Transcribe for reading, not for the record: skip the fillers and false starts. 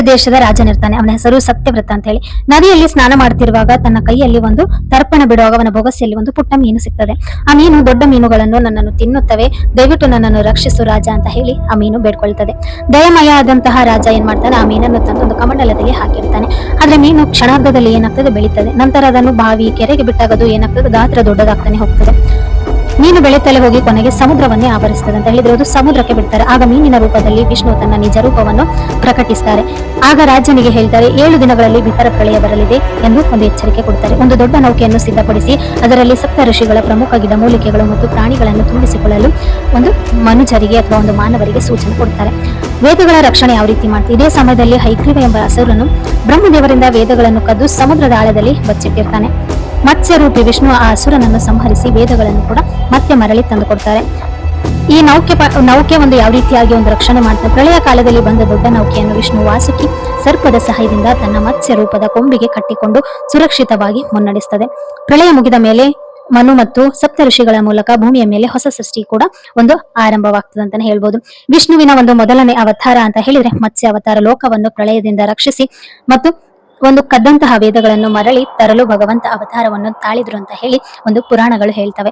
ದೇಶದ ರಾಜನಿರ್ತಾನೆ. ಅವನ ಹೆಸರು ಸತ್ಯವ್ರತ ಅಂತ ಹೇಳಿ. ನದಿಯಲ್ಲಿ ಸ್ನಾನ ಮಾಡ್ತಿರುವಾಗ ತನ್ನ ಕೈಯಲ್ಲಿ ಒಂದು ತರ್ಪಣ ಬಿಡುವಾಗ ಅವನ ಬೊಗಸೆಯಲ್ಲಿ ಒಂದು ಪುಟ್ಟ ಮೀನು ಸಿಗ್ತದೆ. ಆ ಮೀನು ದೊಡ್ಡ ಮೀನುಗಳನ್ನು ನನ್ನನ್ನು ತಿನ್ನುತ್ತವೆ, ದಯವಿಟ್ಟು ನನ್ನನ್ನು ರಕ್ಷಿಸು ರಾಜ ಅಂತ ಹೇಳಿ ಆ ಮೀನು ಬೇಡ್ಕೊಳ್ತದೆ. ದಯಮಯ ಆದಂತಹ ರಾಜ ಏನ್ ಮಾಡ್ತಾನೆ, ಆ ಮೀನನ್ನು ತಂದು ಒಂದು ಕಮಂಡಲದಲ್ಲಿ ಹಾಕಿರ್ತಾನೆ. ಆದ್ರೆ ಮೀನು ಕ್ಷಣಾರ್ಧದಲ್ಲಿ ಏನಾಗ್ತದೆ, ಬೆಳೀತದೆ. ನಂತರ ಅದನ್ನು ಬಾವಿ ಕೆರೆಗೆ ಬಿಟ್ಟಾಗ ಅದು ಏನಾಗ್ತದೆ, ಗಾತ್ರ ದೊಡ್ಡದಾಗ್ತಾನೆ ಹೋಗ್ತದೆ. ಮೀನು ಬೆಳೆತಲೆ ಹೋಗಿ ಕೊನೆಗೆ ಸಮುದ್ರವನ್ನೇ ಆವರಿಸ್ತದೆ ಅಂತ ಹೇಳಿದ್ರೆ ಅದು ಸಮುದ್ರಕ್ಕೆ ಬಿಡ್ತಾರೆ. ಆಗ ಮೀನಿನ ರೂಪದಲ್ಲಿ ವಿಷ್ಣು ತನ್ನ ನಿಜ ರೂಪವನ್ನು ಪ್ರಕಟಿಸ್ತಾರೆ. ಆಗ ರಾಜನಿಗೆ ಹೇಳ್ತಾರೆ, 7 ದಿನಗಳಲ್ಲಿ ಭೀಕರ ಪ್ರಳಯ ಬರಲಿದೆ ಎಂದು ಒಂದು ಎಚ್ಚರಿಕೆ ಕೊಡ್ತಾರೆ. ಒಂದು ದೊಡ್ಡ ನೌಕೆಯನ್ನು ಸಿದ್ಧಪಡಿಸಿ ಅದರಲ್ಲಿ ಸಪ್ತ ಋಷಿಗಳ ಪ್ರಮುಖ ಗಿಡಮೂಲಿಕೆಗಳು ಮತ್ತು ಪ್ರಾಣಿಗಳನ್ನು ತುಂಬಿಸಿಕೊಳ್ಳಲು ಒಂದು ಮನುಜರಿಗೆ ಅಥವಾ ಒಂದು ಮಾನವರಿಗೆ ಸೂಚನೆ ಕೊಡ್ತಾರೆ. ವೇದಗಳ ರಕ್ಷಣೆ ಯಾವ ರೀತಿ ಮಾಡ್ತಾರೆ. ಇದೇ ಸಮಯದಲ್ಲಿ ಹೈಗ್ರೀವ ಎಂಬ ಅಸುರನು ಬ್ರಹ್ಮದೇವರಿಂದ ವೇದಗಳನ್ನು ಕದ್ದು ಸಮುದ್ರದ ಆಳದಲ್ಲಿ ಬಚ್ಚಿಟ್ಟಿರ್ತಾನೆ. ಮತ್ಸ್ಯ ರೂಪಿ ವಿಷ್ಣು ಆ ಅಸುರನನ್ನು ಸಂಹರಿಸಿ ವೇದಗಳನ್ನು ಕೂಡ ಮತ್ತೆ ಮರಳಿ ತಂದುಕೊಡ್ತಾರೆ. ಈ ನೌಕೆ ಒಂದು ಯಾವ ರೀತಿಯಾಗಿ ಒಂದು ರಕ್ಷಣೆ ಮಾಡ್ತಾರೆ. ಪ್ರಳಯ ಕಾಲದಲ್ಲಿ ಬಂದ ದೊಡ್ಡ ನೌಕೆಯನ್ನು ವಿಷ್ಣು ವಾಸುಕಿ ಸರ್ಪದ ಸಹಾಯದಿಂದ ತನ್ನ ಮತ್ಸ್ಯ ರೂಪದ ಕೊಂಬಿಗೆ ಕಟ್ಟಿಕೊಂಡು ಸುರಕ್ಷಿತವಾಗಿ ಮುನ್ನಡೆಸ್ತದೆ. ಪ್ರಳಯ ಮುಗಿದ ಮೇಲೆ ಮನು ಮತ್ತು ಸಪ್ತ ಋಷಿಗಳ ಮೂಲಕ ಭೂಮಿಯ ಮೇಲೆ ಹೊಸ ಸೃಷ್ಟಿ ಕೂಡ ಒಂದು ಆರಂಭವಾಗ್ತದೆ ಅಂತಾನೆ ಹೇಳ್ಬೋದು. ವಿಷ್ಣುವಿನ ಒಂದು ಮೊದಲನೇ ಅವತಾರ ಅಂತ ಹೇಳಿದ್ರೆ ಮತ್ಸ್ಯ ಅವತಾರ. ಲೋಕವನ್ನು ಪ್ರಳಯದಿಂದ ರಕ್ಷಿಸಿ ಮತ್ತು ಒಂದು ಕದ್ದಂತಹ ವೇದಗಳನ್ನು ಮರಳಿ ತರಲು ಭಗವಂತ ಅವತಾರವನ್ನು ತಾಳಿದ್ರು ಅಂತ ಹೇಳಿ ಒಂದು ಪುರಾಣಗಳು ಹೇಳ್ತವೆ.